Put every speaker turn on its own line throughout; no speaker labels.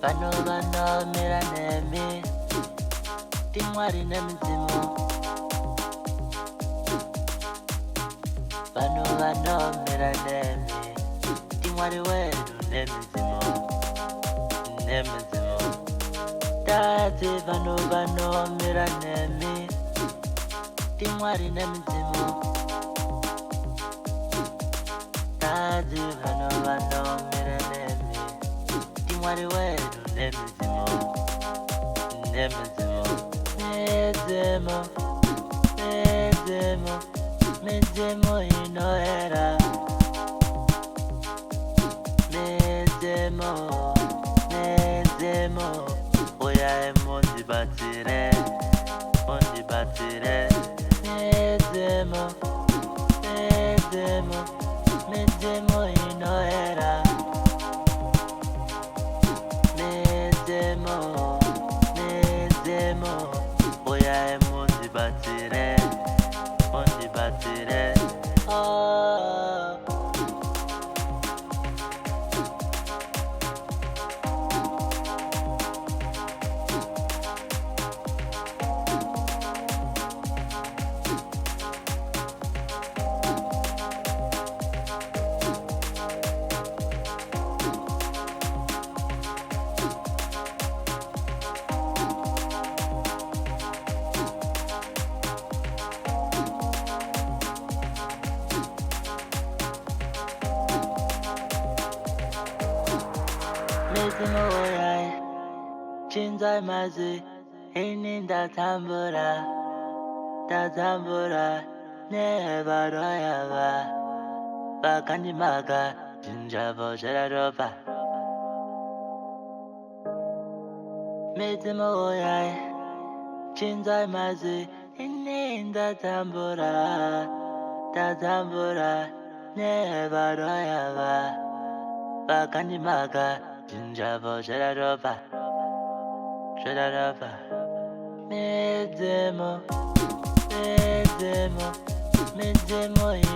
Bano banomera nemi Tingwari nemizimu Bano banomera nemi Tingwari weru nemizimu Tati bano banomera nemi Tingwari nemizimu Tati bano banomera nemi Tingwari weru nemizimu Mizimu inoera Mizimu Oya mundi batire Mizimu inoera Mizimu Oya mundi batire Oh Mizimu oyai Chinzai mazi Ini ndatambura Nevaroyava Vakandimaga Jinjavo jeraropa Mizimu oyai Chinzai mazi Ini ndatambura Nevaroyava Vakandimaga Jinjavo jeraropa Mizimu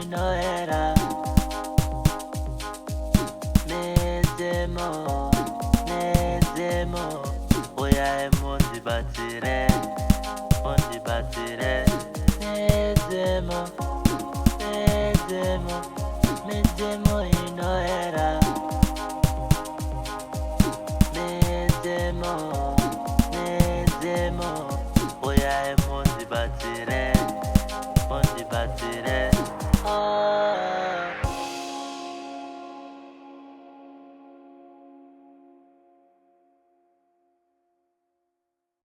inoera